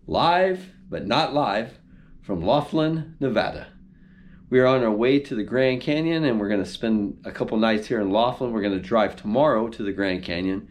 live, but not live, from Laughlin, Nevada. We are on our way to the Grand Canyon, and we're going to spend a couple nights here in Laughlin. We're going to drive tomorrow to the Grand Canyon,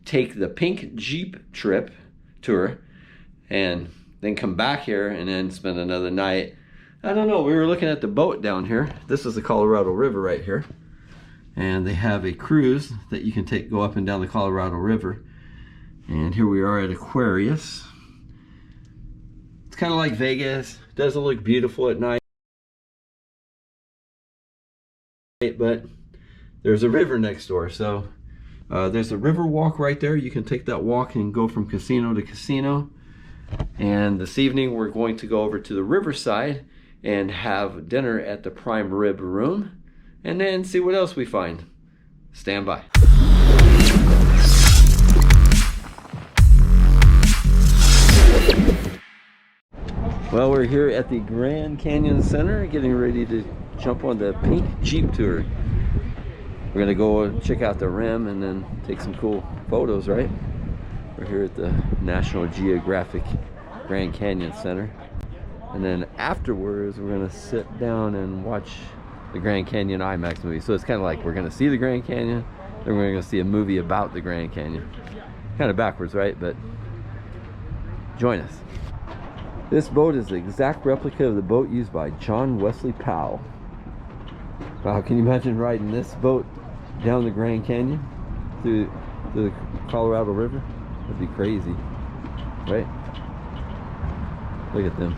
take the pink Jeep tour, and then come back here and then spend another night. I don't know, we were looking at the boat down here. This is the Colorado River right here. And they have a cruise that you can go up and down the Colorado River. And here we are at Aquarius. It's kind of like Vegas. It doesn't look beautiful at night, but there's a river next door. So there's a river walk right there. You can take that walk and go from casino to casino. And this evening we're going to go over to the riverside and have dinner at the Prime Rib Room, and then see what else we find. Stand by. Well, we're here at the Grand Canyon Center, getting ready to jump on the pink Jeep tour. We're gonna go check out the rim and then take some cool photos, right? We're here at the National Geographic Grand Canyon Center. And then afterwards, we're gonna sit down and watch the Grand Canyon IMAX movie. So it's kind of like we're gonna see the Grand Canyon, then we're gonna see a movie about the Grand Canyon. Kind of backwards, right? But join us. This boat is the exact replica of the boat used by John Wesley Powell. Wow, can you imagine riding this boat down the Grand Canyon through the Colorado River? That'd be crazy, right? Look at them.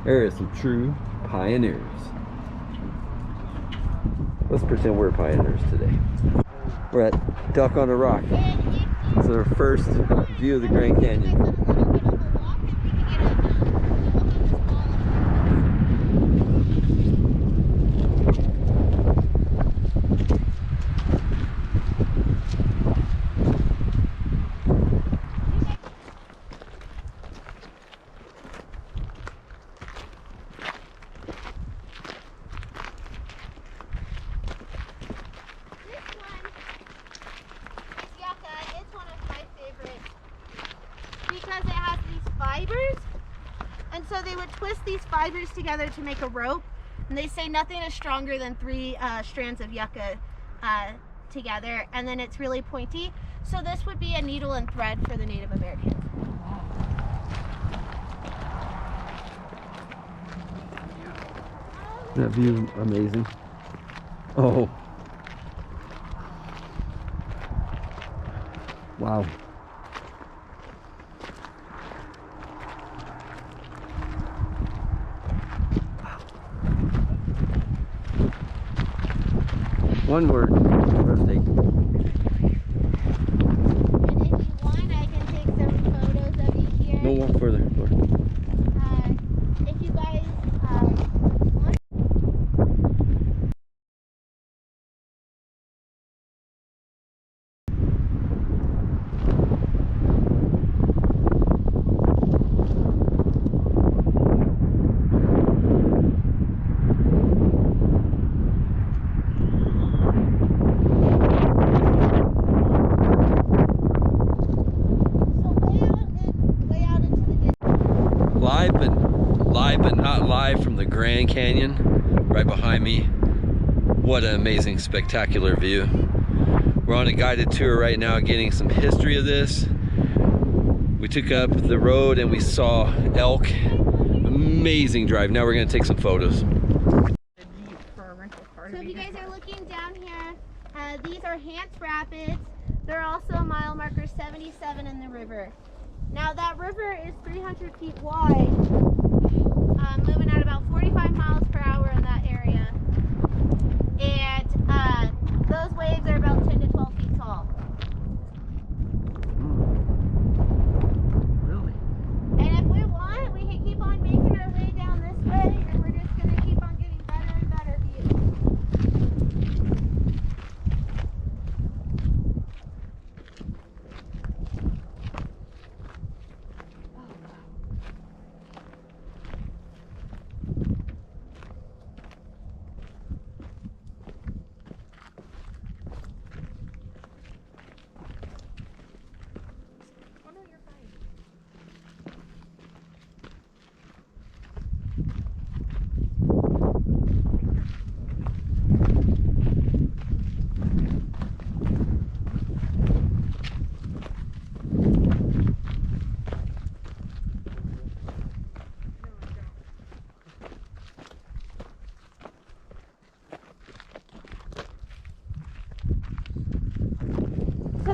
There is some true pioneers. Let's pretend we're pioneers today. We're at Duck on a Rock. This is our first view of the Grand Canyon. Because it has these fibers, and so they would twist these fibers together to make a rope, and they say nothing is stronger than 3 strands of yucca together, and then it's really pointy. So this would be a needle and thread for the Native Americans. That view amazing. Oh, wow. One word, breathtaking. And if you want, I can take some photos of you here. No, walk further. If you guys want. Live but not live from the Grand Canyon right behind me. What an amazing, spectacular view. We're on a guided tour right now, getting some history of this. We took up the road and we saw elk. Amazing drive. Now we're going to take some photos. So if you guys are looking down here, these are Hance Rapids. They're also mile marker 77 in the river. Now that river is 300 feet wide, moving at about 45 miles per hour in that area. And those waves are about 10 to 12 feet tall. Really? And if we want, we can keep on making our way down this way, and we're just going to keep on getting better and better views.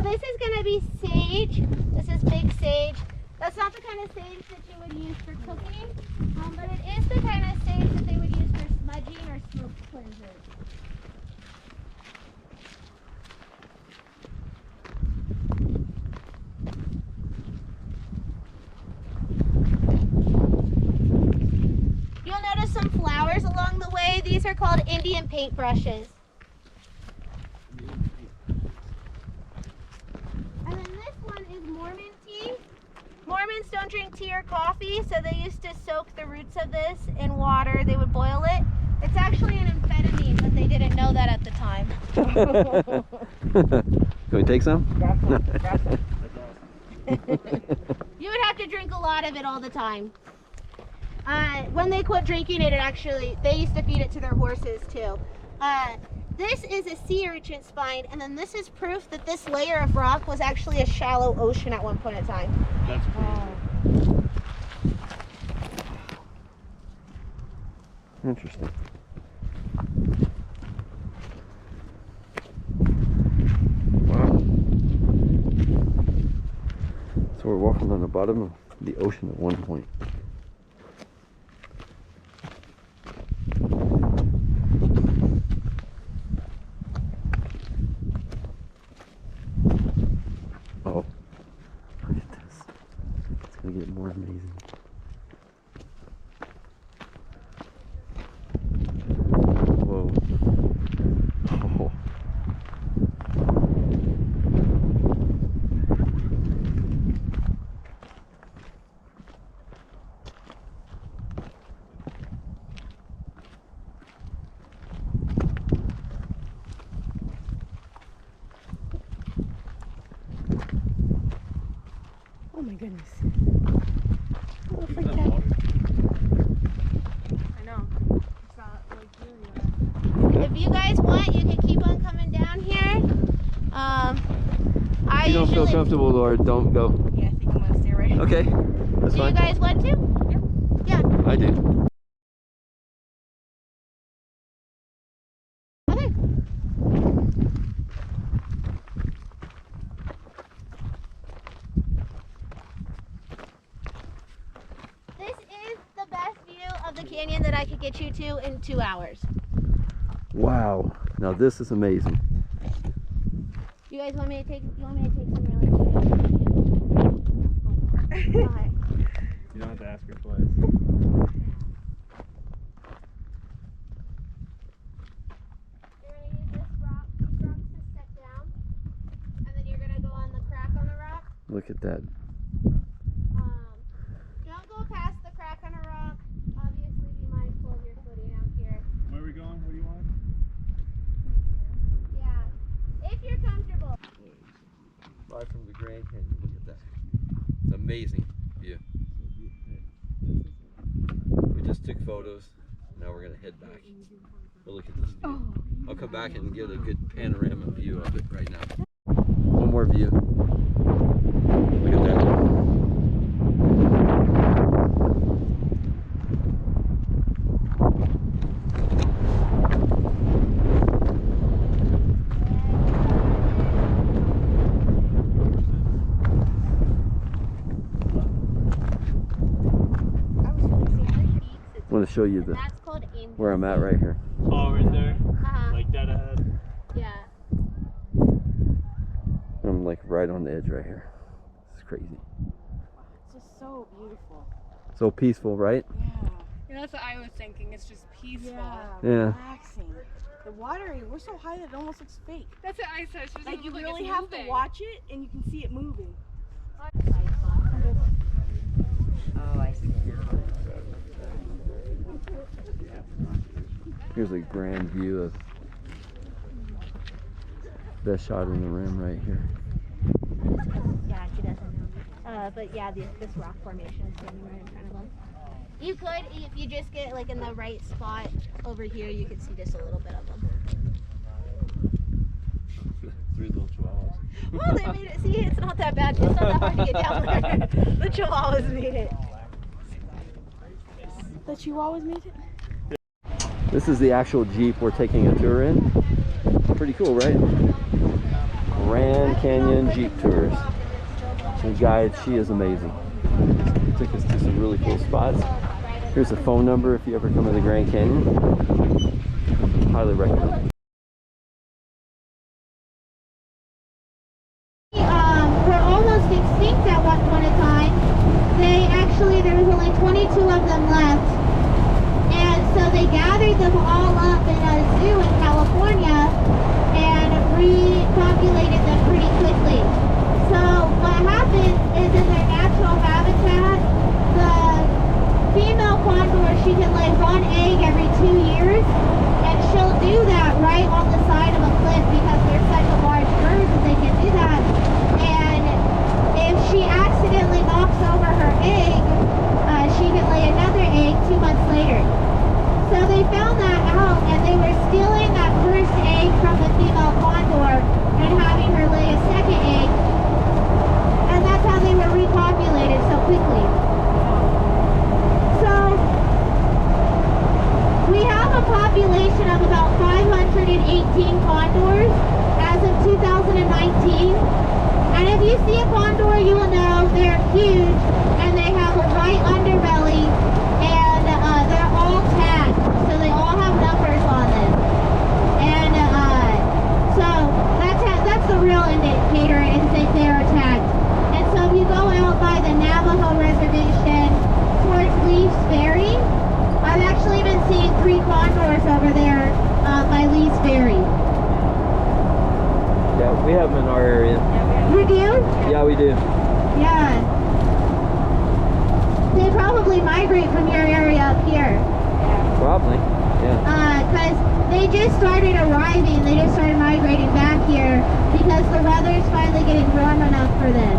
this is going to be sage. This is big sage. That's not the kind of sage that you would use for cooking, but it is the kind of sage that they would use for smudging or smoke cleansers. You'll notice some flowers along the way. These are called Indian paintbrushes. And then this one is Mormon tea. Mormons don't drink tea or coffee, so they used to soak the roots of this in water. They would boil it. It's actually an amphetamine, but they didn't know that at the time. Can we take some? You would have to drink a lot of it all the time. When they quit drinking it, they used to feed it to their horses too. This is a sea urchin spine, and then this is proof that this layer of rock was actually a shallow ocean at one point in time. That's crazy. Interesting. Wow. So we're walking on the bottom of the ocean at one point. Oh, look at this. It's gonna get more amazing. Whoa. Oh. Oh my goodness. Oh, freak out. I know. It's not like really If you guys want, you can keep on coming down here. If you don't feel comfortable, Lord, don't go. Yeah, I think I'm gonna stay right here. Okay, that's Do you fine. guys want to? Yeah. I do. Okay. This is the best view of the canyon that I could get you to in 2 hours. Wow. Now this is amazing. You guys want me to take? You want me to take some really? Alright. You don't have to ask her twice. You're gonna use these rocks to step down, and then you're gonna go on the crack on the rock. Look at that. Don't go past the crack on a rock. Obviously, be mindful of your footing out here. Where are we going? What do you want? Yeah, if you're comfortable. Live from the Grand Canyon. Look at that. It's amazing view. We just took photos. Now we're gonna head back. But look at this view. I'll come back and get a good panorama view of it right now. One more view. Look at that. I want to show you That's called Angel. where I'm at right here. Oh, right there? Uh-huh. Like dead ahead? Yeah. I'm like right on the edge right here. It's crazy. It's just so beautiful. So peaceful, right? Yeah. Yeah, that's what I was thinking. It's just peaceful. Yeah. Yeah. Relaxing. The water, we're so high that it almost looks fake. That's what I said. It doesn't Like you look really it's have to moving. watch it and you can see it moving. Oh, I see. Here's a grand view of best shot in the rim right here. Yeah, she doesn't know. But yeah, this rock formation is standing right in front of them. You could, if you just get like in the right spot over here, you could see just a little bit of them. 3 little chihuahuas. Oh, they made it. See, it's not that bad. It's not that hard to get down there. The chihuahuas made it. The chihuahuas made it? This is the actual Jeep we're taking a tour in. Pretty cool, right? Grand Canyon Jeep Tours. The guide, she is amazing. Took us to some really cool spots. Here's a phone number if you ever come to the Grand Canyon. Highly recommend. Were almost extinct at one point in time. There was only 22 of them left. And so they gathered them all up in a zoo in California and repopulated them pretty quickly. So what happens is in their natural habitat, the female condor, she can lay one egg every 2 years, and she'll do that right on the side of a cliff because they're such a large bird that they can do that. And if she accidentally knocks over her egg, she can lay another egg 2 months later. So they found that out, and they were stealing that first egg from the female condor and having her lay a second egg, and that's how they were repopulated so quickly. So we have a population of about 518 condors as of 2019. And if you see a condor, you will know they're huge and they have a white underbelly, and they're all tagged, so they all have numbers on them. And so that's the real indicator, is that they are tagged. And so if you go out by the Navajo reservation towards Leafs Ferry, I've actually been seeing 3 condors over there by Leafs Ferry. Yeah, we have them in our area. You do? Yeah, we do. Yeah. They probably migrate from your area up here. Probably. Yeah. Because they just started arriving. They just started migrating back here because the weather's finally getting warm enough for them.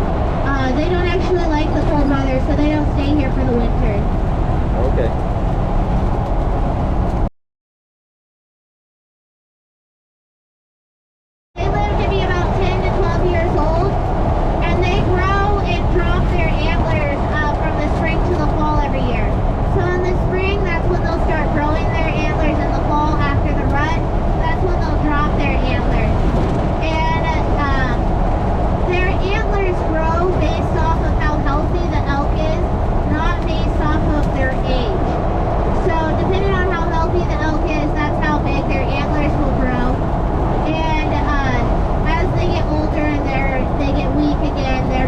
They don't actually like the cold weather, so they don't stay here for the winter. Okay. They live to be about 10 to 12 years old, and they grow and drop their antlers from the spring to the fall every year. So in the spring, that's when they'll start growing their antlers. In the fall, after the rut, that's when they'll drop their antlers. And their antlers grow based off of how healthy the elk is, not based off of their age. So depending on how healthy the elk is, that's how big their antlers will grow. And as they get older and they get weak again, their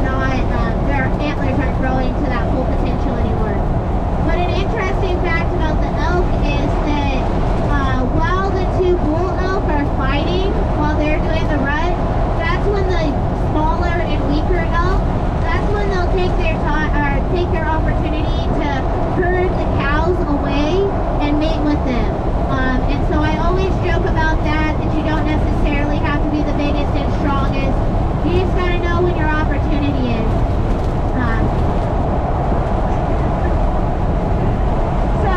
antlers aren't growing to that full potential anymore. But an interesting fact about the elk is that while the 2 bull elk are fighting while they're doing the rut, that's when the smaller and weaker elk, that's when they'll take their opportunity to herd the cows away and mate with them. And so I always joke about that you don't necessarily have to be the biggest and strongest. You just gotta know when your opportunity is. So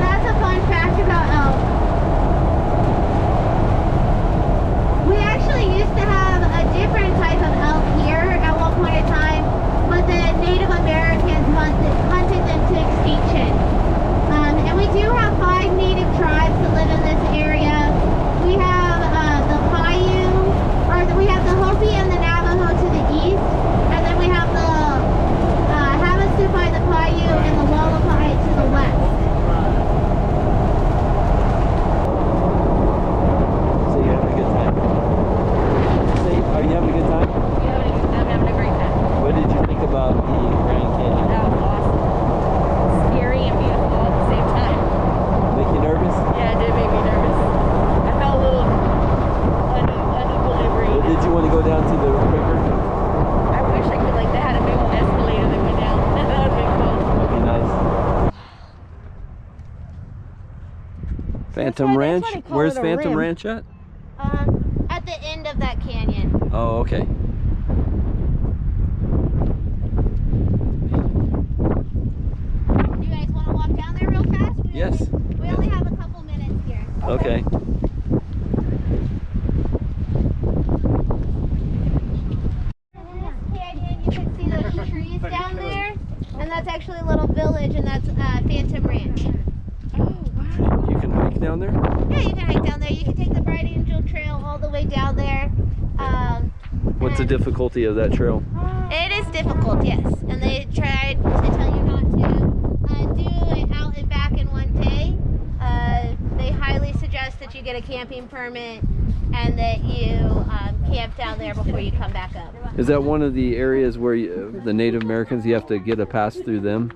that's a fun fact about elk. We actually used to have a different type of elk here at one point in time, but the Native Americans hunted them to extinction. And we do have 5 native tribes that live in this area. We have the Paiute, we have the Hopi and the Navajo to the east, and then we have the Havasupai, the Paiute, and the Wallapai to the west. So you having a good time? Are you having a good time? I'm having a great time. What did you think about the Grand Canyon? That was awesome. Scary and beautiful at the same time. Make you nervous? Yeah, it did make me nervous. I felt a little unequilibrium. Did you want to go down to the river? I wish I could, like, they had a big old escalator that went down. That would be cool. That'd be nice. Phantom why- Ranch? that's why they call Where's it a Phantom rim. Ranch at? At the end of that canyon. Oh, okay. You guys want to walk down there real fast? Yes. We only have a couple minutes here. Okay. In this canyon, you can see those trees down there, and that's actually a little village, and that's Phantom Ranch. You can hike down there? Yeah, you can hike down there. You can take the Bright Angel Trail all the way down there. What's the difficulty of that trail? It is difficult, yes. And they tried to tell you not to do it out and back in one day. They highly suggest that you get a camping permit and that you camp down there before you come back up. Is that one of the areas where the Native Americans, you have to get a pass through them?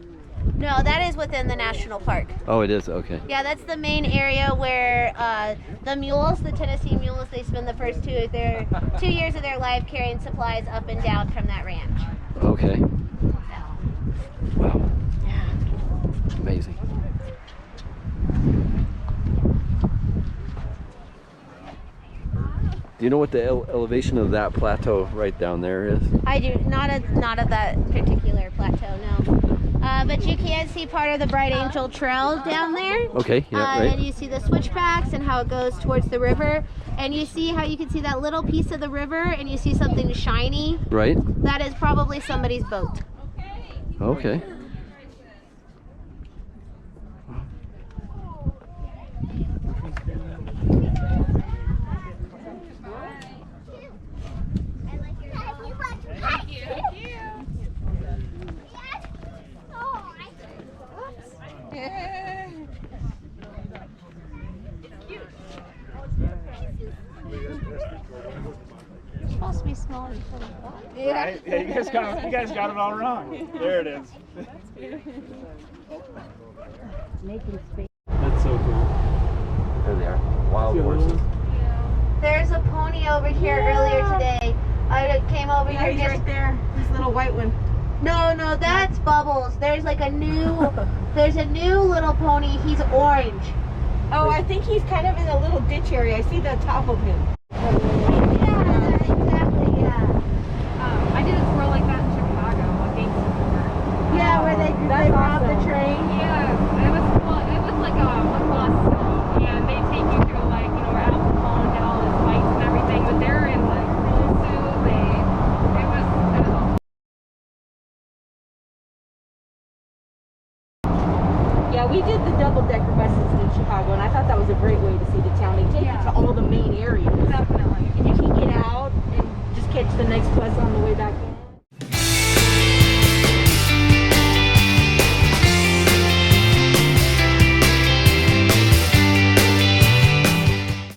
No, that is within the national park. Oh, it is? Okay. Yeah, that's the main area where the mules, the Tennessee mules, they spend the first 2 years of their life carrying supplies up and down from that ranch. Okay. Wow. Amazing. Do you know what the elevation of that plateau right down there is? I do not of that particular plateau, no. But you can see part of the Bright Angel Trail down there. Okay, yeah, right. And you see the switchbacks and how it goes towards the river. And you see how you can see that little piece of the river and you see something shiny. Right. That is probably somebody's boat. Okay. It's supposed to be smaller than Right? Yeah, you guys got it all wrong. There it is. That's so cool. There they are. Wild horses. There's a pony over here earlier today. I came over here He's just... right there. This little white one. No, that's Bubbles. There's like a new little pony. He's orange. Oh, I think he's kind of in a little ditch area. I see the top of him. Yeah, exactly, yeah. I did a tour like that in Chicago, a gangster tour. Yeah, where they robbed the train. Yeah, it was like a bus, and they take you through like, you know, where Al Capone did all his fights and everything, but they're in like full suit. It was awesome. Yeah, we did the double-decker buses in Chicago, and I thought that was a great way to see the town. They take you to all the main areas. Definitely. And you can get out and just catch the next bus on the way back home.